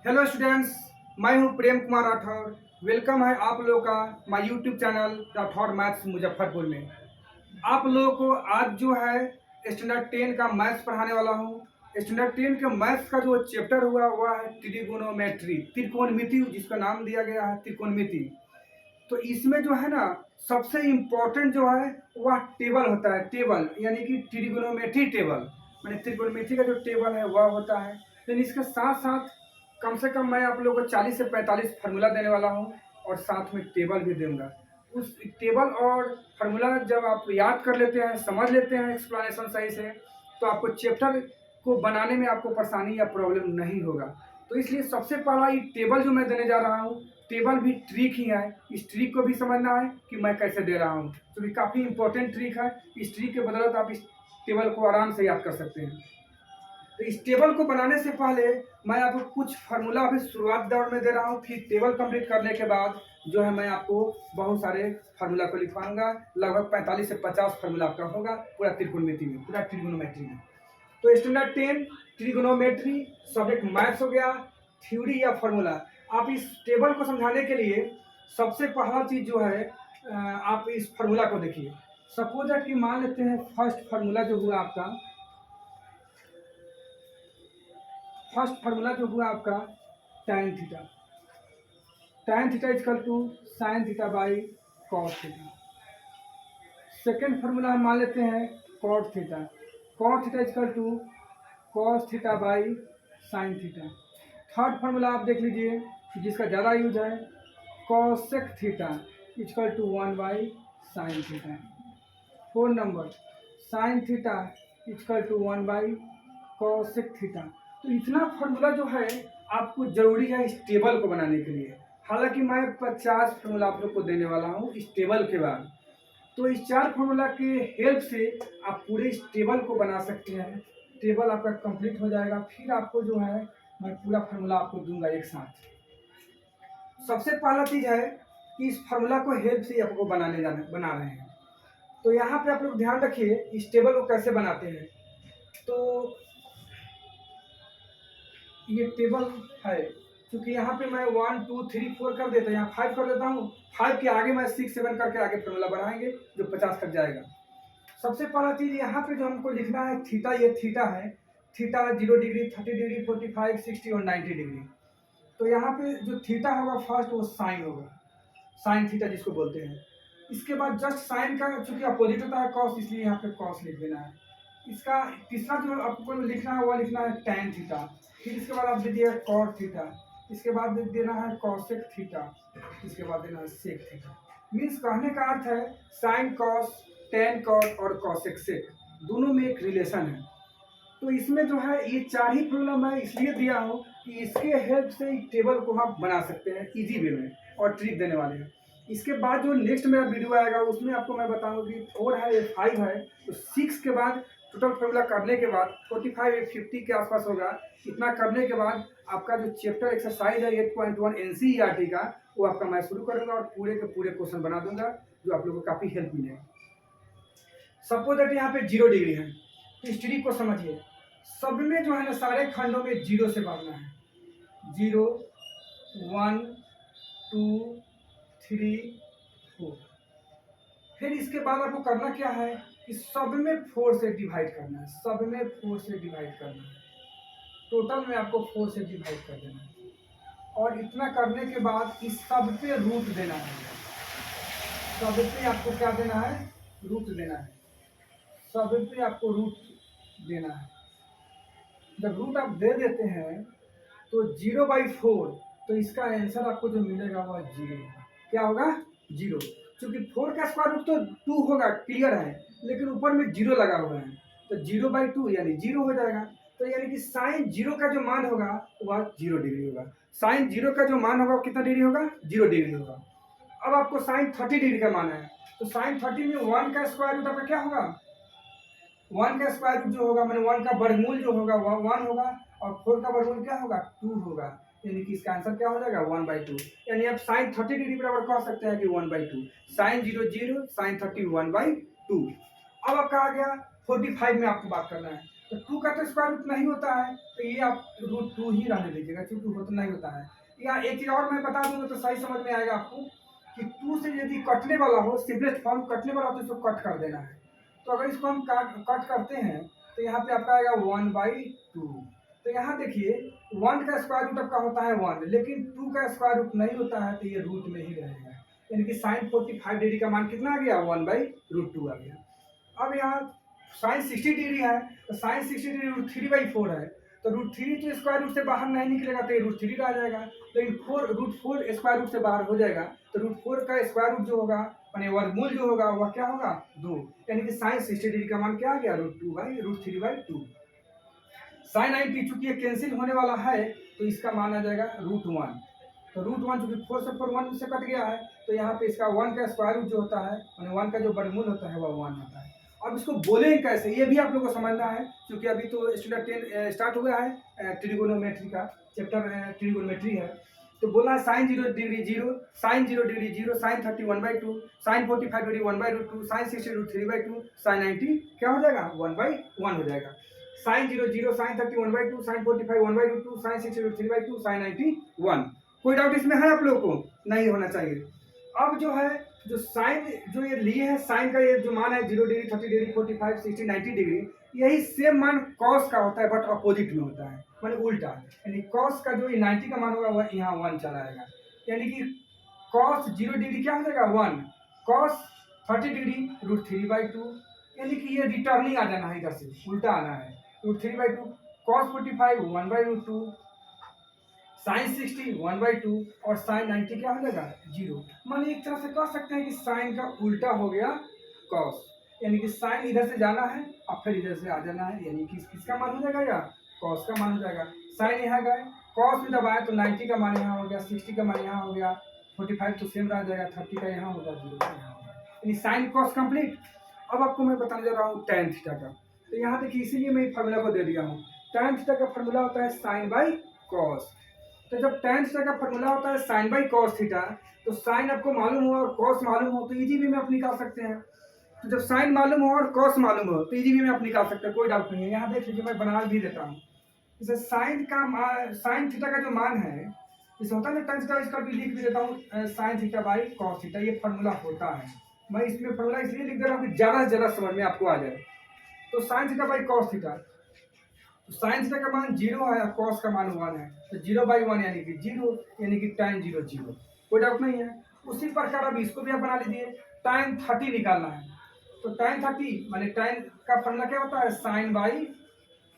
Hello students, मैं हूं Prem Kumar Rathore. Welcome है आप लोगों का my YouTube channel Rathore maths Muzaffarpur में। आप लोगों को आज जो है स्टैंडर्ड 10 का मैथ्स पढ़ाने वाला हूं। स्टैंडर्ड 10 के मैथ्स का जो चैप्टर हुआ वह है ट्रिगोनोमेट्री, त्रिकोणमिति, जिसका नाम दिया गया है त्रिकोणमिति। तो इसमें जो है ना, सबसे इम्पोर्टेंट जो है वह टेबल होता है। टेबल यानी कि ट्रिगोनोमेट्री टेबल, मैंने त्रिकोणमिति का जो टेबल है वह होता है। लेकिन इसके साथ साथ कम से कम मैं आप लोगों को 40 से 45 फार्मूला देने वाला हूँ और साथ में टेबल भी दूंगा। उस टेबल और फार्मूला जब आप याद कर लेते हैं, समझ लेते हैं एक्सप्लेनेशन सही से, तो आपको चैप्टर को बनाने में आपको परेशानी या प्रॉब्लम नहीं होगा। तो इसलिए सबसे पहला ये टेबल जो मैं देने जा रहा हूँ, टेबल भी ट्रिक ही है। इस ट्रिक को भी समझना है कि मैं कैसे दे रहा हूँ, तो ये काफ़ी इंपॉर्टेंट ट्रिक है। इस ट्रिक के बदौलत आप इस टेबल को आराम से याद कर सकते हैं। तो इस टेबल को बनाने से पहले मैं आपको कुछ फार्मूला अभी शुरुआत दौर में दे रहा हूँ, फिर टेबल कंप्लीट करने के बाद जो है मैं आपको बहुत सारे फार्मूला को लिखवाऊंगा। लगभग 45 से 50 फार्मूला आपका होगा पूरा त्रिकोणमिति में, पूरा ट्रिगोनोमेट्री में। तो स्टैंडर्ड 10 ट्रिगोनोमेट्री सब्जेक्ट मैथ्स हो गया, थ्योरी या फार्मूला। आप इस टेबल को समझाने के लिए सबसे पहला चीज़ जो है, आप इस फार्मूला को देखिए। सपोज कि मान लेते हैं फर्स्ट फार्मूला जो हुआ आपका, फर्स्ट फार्मूला जो हुआ आपका tan theta. tan theta is equal to sine theta by cos theta. Second formula हम मान लेते हैं cot theta. Cot theta is equal to cos theta by sine theta. Third formula आप देख लीजिए जिसका ज़्यादा यूज है, cosec theta is equal to 1 by sine theta. Fourth number sine theta is equal to 1 by cosec theta. तो इतना फार्मूला जो है आपको जरूरी है इस टेबल को बनाने के लिए। हालांकि मैं 50 फार्मूला आप लोग को देने वाला हूँ इस टेबल के बाद। तो इस 4 फार्मूला के हेल्प से आप पूरे इस टेबल को बना सकते हैं। टेबल आपका कंप्लीट हो जाएगा, फिर आपको जो है मैं पूरा फार्मूला आपको दूंगा एक साथ। सबसे पहला चीज़ है कि इस फार्मूला को हेल्प से आपको बना रहे हैं। तो यहाँ पे आप लोग ध्यान रखिए इस टेबल को कैसे बनाते हैं। तो ये टेबल है, क्योंकि यहाँ पे मैं 1 2 3 4 कर देता हूँ, यहाँ 5 कर देता हूँ। 5 के आगे मैं 6 7 करके आगे फार्मूला बढ़ाएंगे जो 50 तक जाएगा। सबसे पहला चीज़ यहाँ पे जो हमको लिखना है थीटा, ये थीटा है। थीटा 0 डिग्री, 30 डिग्री, 45, 60 और 90 डिग्री। तो यहाँ पे जो थीटा होगा फर्स्ट वो साइन होगा, साइन थीटा जिसको बोलते हैं। इसके बाद जस्ट साइन का चूंकि अपोजिट होता है कॉस, इसलिए यहाँ पे कॉस लिख देना है। इसका तीसरा जो आपको लिखना है वह लिखना है tan थीटा। फिर इसके बाद आप दे दिया cot थीटा। इसके बाद देना है cosec थीटा। इसके बाद देना है sec थीटा। मीन्स कहने का अर्थ है साइन कॉस, tan cot और cosec sec दोनों में एक रिलेशन है। तो इसमें जो है ये 4 ही फॉर्मूला मैं इसलिए दिया हूँ कि इसके हेल्प से इस टेबल को आप बना सकते हैं इजी वे में और ट्रिक देने वाले हैं। इसके बाद जो नेक्स्ट मेरा वीडियो आएगा उसमें आपको मैं बताऊंगा कि 4 है, 5 है, तो 6 के बाद टोटल फॉर्मूला करने के बाद 45 50 के आसपास होगा। इतना करने के बाद आपका जो चैप्टर एक्सरसाइज है 8.1 NCERT का, वो आपका मैं शुरू करूँगा और पूरे के पूरे क्वेश्चन बना दूंगा जो आप लोगों को काफ़ी हेल्प मिलेगा। सपोज दैट यहाँ पे 0 डिग्री है, तो इस ट्रिक को समझिए। सब में जो है ना सारे खंडों में 0 से भागना है। 0 1 2 3 4। फिर इसके बाद आपको करना क्या है कि सब में 4 से डिवाइड करना है। सब में 4 से डिवाइड करना है। टोटल में आपको 4 से डिवाइड कर देना है। और इतना करने के बाद इस सब पे रूट देना है। सब पे आपको क्या देना है? रूट देना है। सब पे आपको रूट देना है। जब रूट आप दे देते हैं तो 0/4, तो इसका आंसर आपको जो मिलेगा वह 0 होगा। क्या होगा? 0। क्योंकि 4 का स्क्वायर रूट तो 2 होगा, क्लियर है, लेकिन ऊपर में 0 लगा हुआ है, तो 0/2 यानी 0 हो जाएगा। तो यानी कि साइन 0 का जो मान होगा वह 0 डिग्री होगा। साइन 0 का जो मान होगा कितना डिग्री होगा? 0 डिग्री होगा। अब आपको साइन 30 डिग्री का मान है, तो साइन 30 में 1 का स्क्वायर रूट आपका क्या होगा? 1 का स्क्वायर रूट जो होगा, मैंने 1 का वर्गमूल जो होगा वह 1 होगा, और 4 का वर्गमूल क्या होगा? 2 होगा। यानी कि इसका आंसर क्या हो जाएगा? 1/2। यानी आप साइन 30 डिग्री बराबर कह सकते हैं कि 1/2। Sine 0 0, sine 30 1/2। अब आपका आ गया 45 में आपको बात करना है। तो 2 का तो स्क्वायर रूट नहीं होता है, तो ये आप √2 ही रहने दीजिएगा, क्योंकि होता नहीं होता है। या एक चीज़ और मैं बता दूंगा तो सही समझ में आएगा आपको कि 2 से यदि कटने वाला हो, सिंपलेस्ट फॉर्म कटने वाला हो, तो इसको कट कर देना है। तो अगर इसको हम कट करते हैं तो यहाँ पे आपका आएगा 1/2। तो यहाँ देखिए 1 का स्क्वायर रूट आपका होता है 1, लेकिन 2 का स्क्वायर रूट नहीं होता है, तो ये रूट में ही रहेगा। यानी कि साइन 45 डिग्री का मान कितना आ गया, 1/√2 आ गया। अब यहाँ साइन 60 डिग्री है, तो साइन 60 डिग्री √3/4 है, तो √3 तो स्क्वायर रूट से बाहर नहीं निकलेगा, तो ये √3 रह जाएगा। लेकिन 4 स्क्वायर रूट से बाहर हो जाएगा, तो √4 का स्क्वायर रूट जो होगा माने वर्गमूल जो होगा वह क्या होगा, 2। यानी कि साइन 60 डिग्री का मान क्या आ गया, √3/2। साइन 90 चूंकि ये कैंसिल होने वाला है, तो इसका मान आ जाएगा √1। तो √1 चूंकि 4 से 4 1 से कट गया है, तो यहाँ पे इसका 1 का स्क्वायर रूट जो होता है माने 1 का जो वर्गमूल होता है वह 1 होता है। अब इसको बोलेंगे कैसे, ये भी आप लोगों को समझना है, क्योंकि अभी तो स्टैंडर्ड 10 स्टार्ट हो गया है, ट्रिगोनोमेट्री का चैप्टर ट्रिगोनोमेट्री है। तो बोला है sine 0 degree 0, sine 0 degree 0, sine 30 1/2, sine 45 degree 1/√2, sine 60 √3/2, sine 90 क्या हो जाएगा, 1/1 हो जाएगा। Sine 0 0, sine 30 1/2, sine 45 1/√2, sine 60 √3/2, sine 90 1। कोई डाउट इसमें है आप लोगों को, नहीं होना चाहिए। अब जो है जो साइन जो ये लिए है, साइन का ये जो मान है 0 डिग्री 30 डिग्री 45 60 90 डिग्री, यही सेम मान कॉस का होता है, बट अपोजिट में होता है, माने उल्टा। यानी कॉस का जो 90 का मान होगा वह यहाँ 1 चला आएगा। यानी कि कॉस 0 डिग्री क्या हो जाएगा 1, कॉस 30 डिग्री √3/2। यानी कि ये रिटर्निंग आ जाना है, इधर से उल्टा आना है, √3/2, कॉस 45 1/√2, साइन 60 1/2 और साइन 90 क्या हो जाएगा 0। मान एक तरह से कह सकते हैं कि साइन का उल्टा हो गया कॉस, यानी कि साइन इधर से जाना है और फिर इधर से आ जाना है, यानी कि किसका मान हो जाएगा, या कॉस का मान हो जाएगा। साइन यहाँ गए, कॉस में दबाए तो 90 का मान यहाँ हो गया, 60 का मान यहाँ हो गया, 45 तो सेम रह जाएगा, 30 का यहाँ होगा, 0 का यहाँ होगा, यानी साइन कॉस कंप्लीट। अब आपको मैं बताने जा रहा हूँ tan थीटा का। तो यहाँ देखिए इसीलिए मैं फार्मूला को दे दिया हूँ। tan थीटा का फार्मूला होता है साइन बाई कॉस। तो जब tan थीटा का फार्मूला होता है साइन बाई कॉस थीटा, तो साइन आपको मालूम हो और कॉस मालूम हो तो इजी वे में आप निकाल सकते हैं। तो जब साइन मालूम हो और कॉस मालूम हो तो इजी वे में आप निकाल सकते हैं, कोई डाउट नहीं है। यहाँ देख लीजिए मैं बना भी देता हूँ। जैसे साइन थीटा का जो मान है, जैसे होता है ना tan थीटा, इसका भी लिख भी देता हूँ sign theta by cos theta, ये फार्मूला होता है। मैं इसमें फार्मूला इसलिए लिख दे रहा हूँ कि ज़्यादा से ज़्यादा समझ में आपको आ जाए। तो sign theta by cos theta, तो साइन थीटा का मान 0 है और कॉस का मान 1 है, तो 0/1 यानी कि 0, यानी कि tan 0 0, कोई डाउट नहीं है। उसी प्रकार अब इसको भी आप बना लीजिए, tan 30 निकालना है। तो tan 30 माने tan का फार्मूला क्या होता है,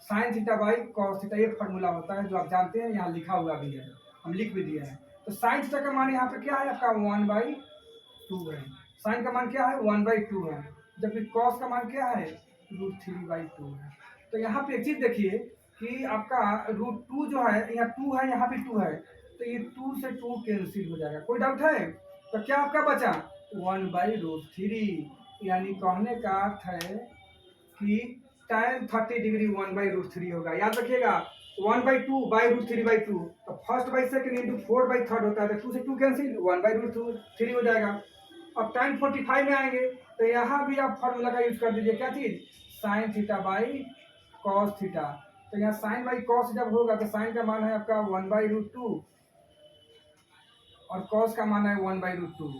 sign theta by cos theta, ये फार्मूला होता है जो आप जानते हैं, यहाँ लिखा हुआ भी है, हम लिख भी दिए हैं। तो साइन थीटा का मान यहाँ पे क्या है आपका 1/2 है, साइन का मान क्या है 1/2 है, जबकि कॉस का मान क्या है √3/2 है। तो यहाँ पे एक चीज देखिए कि आपका √2 जो है, यहाँ 2 है, यहाँ भी 2 है, तो ये 2 से 2 कैंसिल हो जाएगा, कोई डाउट है। तो क्या आपका बचा 1/√3, यानी कहने का अर्थ है कि tan 30 डिग्री 1/√3 होगा। याद रखिएगा 1/2/√3/2, तो फर्स्ट बाई सेकेंड इंटू 4/3 होता है, तो 2 से 2 कैंसिल 1/√3 हो जाएगा। अब tan 45 में आएंगे तो यहाँ भी आप फार्मूला का यूज कर दीजिए, क्या चीज, sign theta by cos theta. तो यहाँ साइन बाई कॉस जब होगा तो साइन का मान है आपका 1/√2 और कॉस का मान है 1/√2।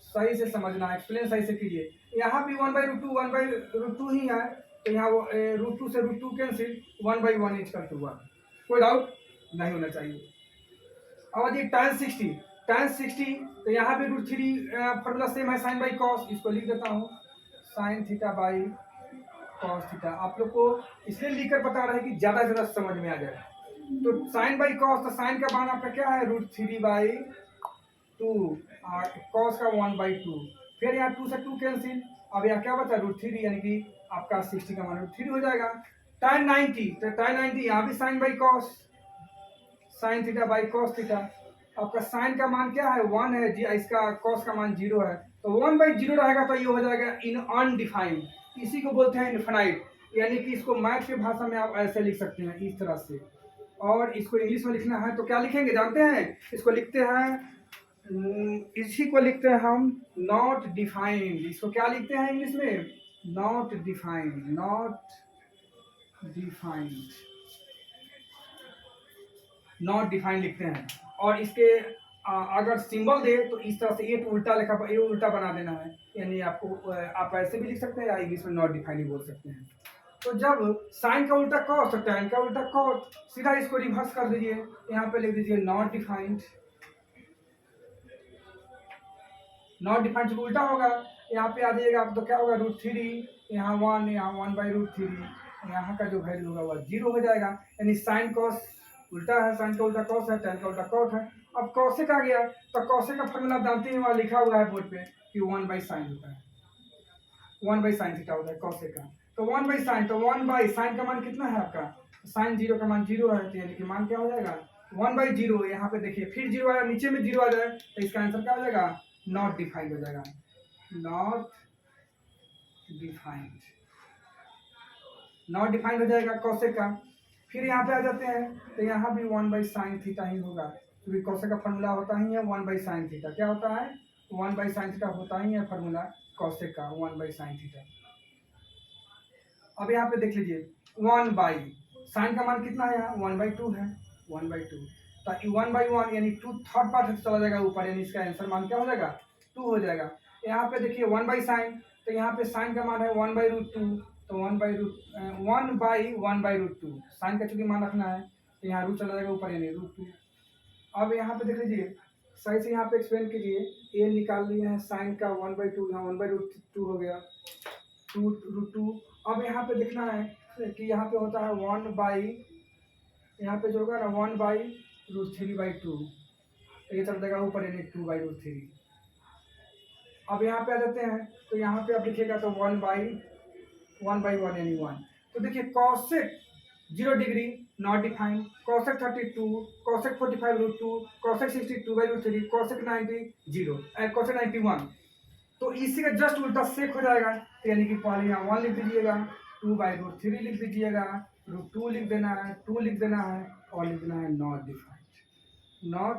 सही से समझना, एक्सप्लेन सही से कीजिए। यहाँ भी 1/√2 ही है, तो यहाँ √2 से √2 कैंसिल 1/1 इक्वल टू 1, कोई डाउट नहीं होना चाहिए। अब ये tan 60, तो यहाँ भी √3 फार्मूला सेम है, साइन बाई कॉस, इसको लिख देता हूँ sign theta by cos theta. आप लोग को इसलिए लिखकर बता रहे हैं कि ज़्यादा से ज़्यादा समझ में आ जाए। तो साइन बाई कॉस, तो साइन का मान आपका क्या है √3/2 और कॉस का 1/2, फिर यहाँ 2 से 2 कैंसिल, अब यहाँ क्या बचा √3, यानी कि आपका 60 का मान √3 हो जाएगा। tan 90, तो tan 90 यहाँ भी sine by cos, sine theta by cos theta, आपका साइन का मान क्या है 1 है जी, इसका कॉस का मान 0 है, तो 1/0 रहेगा, तो ये हो जाएगा इन अनडिफाइंड, इसी को बोलते हैं इनफाइनाइट। यानी कि इसको मैथ की भाषा में आप ऐसे लिख सकते हैं इस तरह से, और इसको इंग्लिश में लिखना है तो क्या लिखेंगे जानते हैं, इसको लिखते हैं, इसी को लिखते हैं हम नॉट डिफाइंड। इसको क्या लिखते हैं इंग्लिश में, not defined, not defined, not defined लिखते हैं। और इसके अगर सिंबल दे तो इस तरह से ये उल्टा लिखा, ये उल्टा बना देना है, यानी आपको आप ऐसे भी लिख सकते हैं या इंग्लिश में नॉट डिफाइंड भी बोल सकते हैं। तो जब साइन का उल्टा कॉस और टैन का उल्टा कॉट, सीधा इसको रिवर्स कर दीजिए, यहाँ पे लिख दीजिए नॉट डिफाइंड। नॉट डिफाइंड जब उल्टा होगा यहाँ पे आ जाइएगा आप, तो क्या होगा √3, यहाँ 1, यहाँ 1/√3, यहाँ का जो वैल्यू होगा वह 0 हो जाएगा। यानी साइन कॉस उल्टा है, साइन का उल्टा कॉस है, टैन का उल्टा कॉट है। अब कॉसेक आ गया, तो कॉसेक का फॉर्मूला आप जानते हैं, वहाँ लिखा हुआ है बोर्ड पे कि 1/sin होता है, 1/sin थीटा होता है कॉसेक का। तो 1/sin, तो 1/sin का मान कितना है आपका, साइन 0 का मान 0 है, तो यानी कि मान क्या हो जाएगा 1/0। यहाँ पे देखिए फिर 0 आया, नीचे में 0 आ जाए तो इसका आंसर क्या हो जाएगा, नॉट डिफाइंड हो जाएगा, नॉट डिफाइंड, नॉट डिफाइंड हो जाएगा कॉसेक का। फिर यहाँ पे आ जाते हैं, तो यहाँ भी 1/sin थीटा ही होगा, क्योंकि कॉसेक का फॉर्मूला होता ही है 1/sin थीटा। क्या होता है, 1/sin थीटा होता ही है फॉर्मूला कॉसेक का, 1/sin थीटा। अब यहाँ पे देख लीजिए 1/sin का मान कितना है, यहाँ 1/2 है, 1/2, तो 1/1 यानी 2 थर्ड पार्ट चला जाएगा ऊपर, यानी इसका आंसर मान क्या हो जाएगा 2 हो जाएगा। यहाँ पे देखिए 1/sin, तो यहाँ पे साइन का मान है 1/√2, तो 1/1/√2, साइन का चूंकि मान रखना है तो यहाँ रूट चला जाएगा ऊपर, यानी √2। अब यहाँ पे देख लीजिए, सही से यहाँ पे एक्सप्लेन कीजिए, ए निकाल लिए हैं साइन का 1/2, यहाँ 1/√2 हो गया, 2√2। अब यहाँ पे देखना है कि यहाँ पे होता है 1/, यहाँ पे जो होगा ना 1/√3/2, तो ये चल जाएगा ऊपर, यानी 2/√3। अब यहाँ पे आ जाते हैं, तो यहाँ पे आप लिखिएगा तो 1/1 यानी 1। तो देखिए cosec 0 degree not defined, cosec 32, cosec 45√2, cosec 60 2/√3, cosec 90 0, cosec 91। तो इसी का जस्ट उल्टा सेक हो जाएगा, तो यानी कि पहले यहाँ 1 लिख दीजिएगा, 2/√3 लिख दीजिएगा, √2 लिख देना है, 2 लिख देना है, और लिख देना है नॉट डिफाइंड, नॉट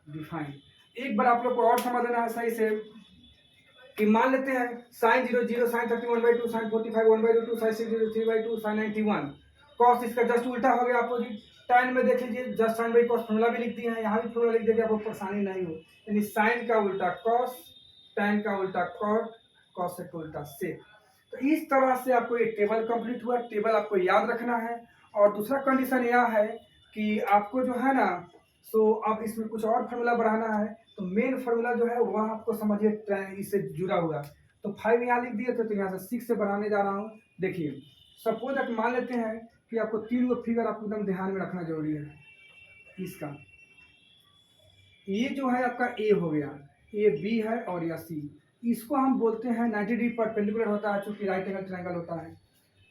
डिफाइंड। एक बार आप लोग को और समझ लेना है सही से, कि मान लेते हैं sine 0 0, sine 30 1/2, sine 45 1/2, sine 60 3/2, sine 91। Cos इसका जस्ट उल्टा हो गया अपोजिट। टाइन में देख लीजिए just sine by cos formula भी लिख दिए हैं, यहाँ भी फॉर्मूला लिख देंगे, आपको परेशानी नहीं हो। यानी साइन का उल्टा कॉस, टैन का उल्टा कॉट, कॉसेक का उल्टा सेक। तो इस तरह से आपको ये टेबल कंप्लीट हुआ। टेबल आपको याद रखना है। और दूसरा कंडीशन यह है कि आपको जो है ना, सो अब इसमें कुछ और फार्मूला बढ़ाना है, तो मेन फार्मूला जो है वह आपको समझिए इससे जुड़ा हुआ। तो 5 यहाँ लिख दिए थे, तो यहाँ से 6 से बढ़ाने जा रहा हूँ। देखिए सपोज आप मान लेते हैं कि आपको 3 गो फिगर आपको एकदम ध्यान में रखना जरूरी है। इसका ये जो है आपका ए हो गया, ए बी है और या सी, इसको हम बोलते हैं 90 डिग्री परपेंडिकुलर होता है, चूंकि राइट एंगल ट्रायंगल होता है।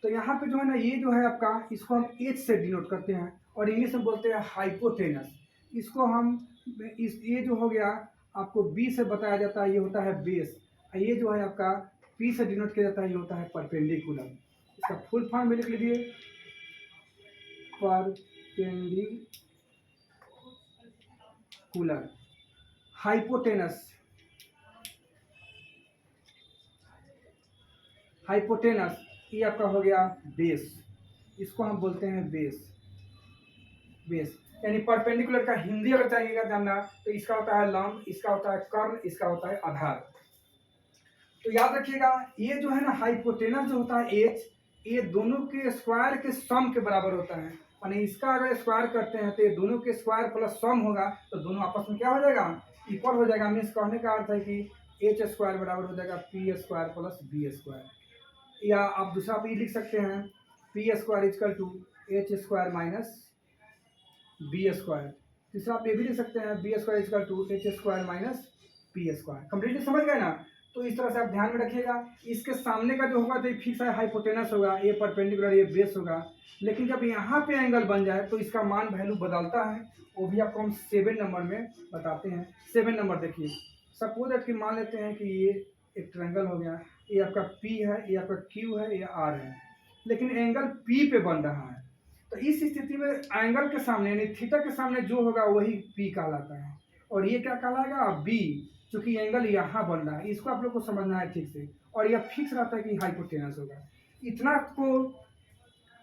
तो यहाँ पे जो है ना, ये जो है आपका, इसको हम एच से डिनोट करते हैं, और इंग्लिश में बोलते हैं हाइपोटेनस। इसको हम ये जो हो गया आपको बी से बताया जाता है, ये होता है बेस। ये जो है आपका पी से डिनोट किया जाता है, ये होता है परपेंडिकुलर। इसका फुल फॉर्म में लिख लीजिए, परपेंडिकुलर। हाइपोटेनस, हाइपोटेनस ये आपका हो गया बेस, इसको हम बोलते हैं बेस। बेस यानी परपेंडिकुलर का हिंदी अगर चाहिएगा जानना, तो इसका होता है लंब, इसका होता है कर्ण, इसका होता है आधार। तो याद रखिएगा, ये जो है ना हाइपोटेनस जो होता है एच, ये दोनों के स्क्वायर के सम के बराबर होता है। यानी इसका अगर स्क्वायर करते हैं तो ये दोनों के स्क्वायर प्लस सम होगा, तो दोनों आपस में क्या हो जाएगा, इक्वल हो जाएगा। मीन्स कहने का अर्थ है कि एच स्क्वायर बराबर हो जाएगा P square plus B square. या आप दूसरा भी लिख सकते हैं, P square equal to H square minus B square. तीसरा आप ये भी लिख सकते हैं, B square equal to H square minus P square. Completely समझ गए ना। तो इस तरह से आप ध्यान में रखिएगा। इसके सामने का जो होगा तो फिक्स है, हाइपोटेनस होगा, ये परपेंडिकुलर, ये बेस होगा। लेकिन जब यहाँ पे एंगल बन जाए तो इसका मान वैल्यू बदलता है, वो भी आपको हम 7 नंबर में बताते हैं। 7 नंबर देखिए, सपोज कि मान लेते हैं कि ये एक ट्रायंगल हो गया, ये आपका P है, ये आपका Q है, ये R है, लेकिन एंगल P पे बन रहा है। तो इस स्थिति में एंगल के सामने यानी थीटा के सामने जो होगा वही P कहलाता है, और ये क्या कहलाएगा B, क्योंकि एंगल यहाँ बन रहा है। इसको आप लोग को समझना है ठीक से। और यह फिक्स रहता है कि हाइपोटेनस होगा। इतना को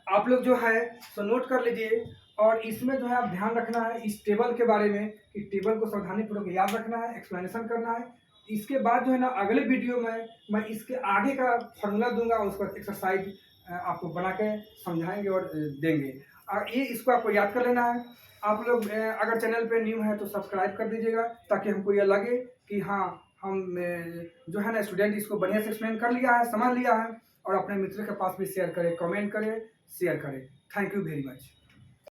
आप लोग जो है सो नोट कर लीजिए। और इसमें जो है आप ध्यान रखना है इस टेबल के बारे में कि टेबल को सावधानीपूर्वक याद रखना है, एक्सप्लेनेशन करना है। इसके बाद जो है ना अगले वीडियो में मैं इसके आगे का फॉर्मूला दूंगा, उसका एक्सरसाइज आपको बना के समझाएंगे और देंगे। और ये इसको आपको याद कर लेना है। आप लोग अगर चैनल पे न्यू है तो सब्सक्राइब कर दीजिएगा, ताकि हमको ये लगे कि हाँ हम जो है ना स्टूडेंट इसको बढ़िया से एक्सप्लेन कर लिया है, समझ लिया है। और अपने मित्र के पास भी शेयर करें, कमेंट करें, शेयर करें। Thank you very much.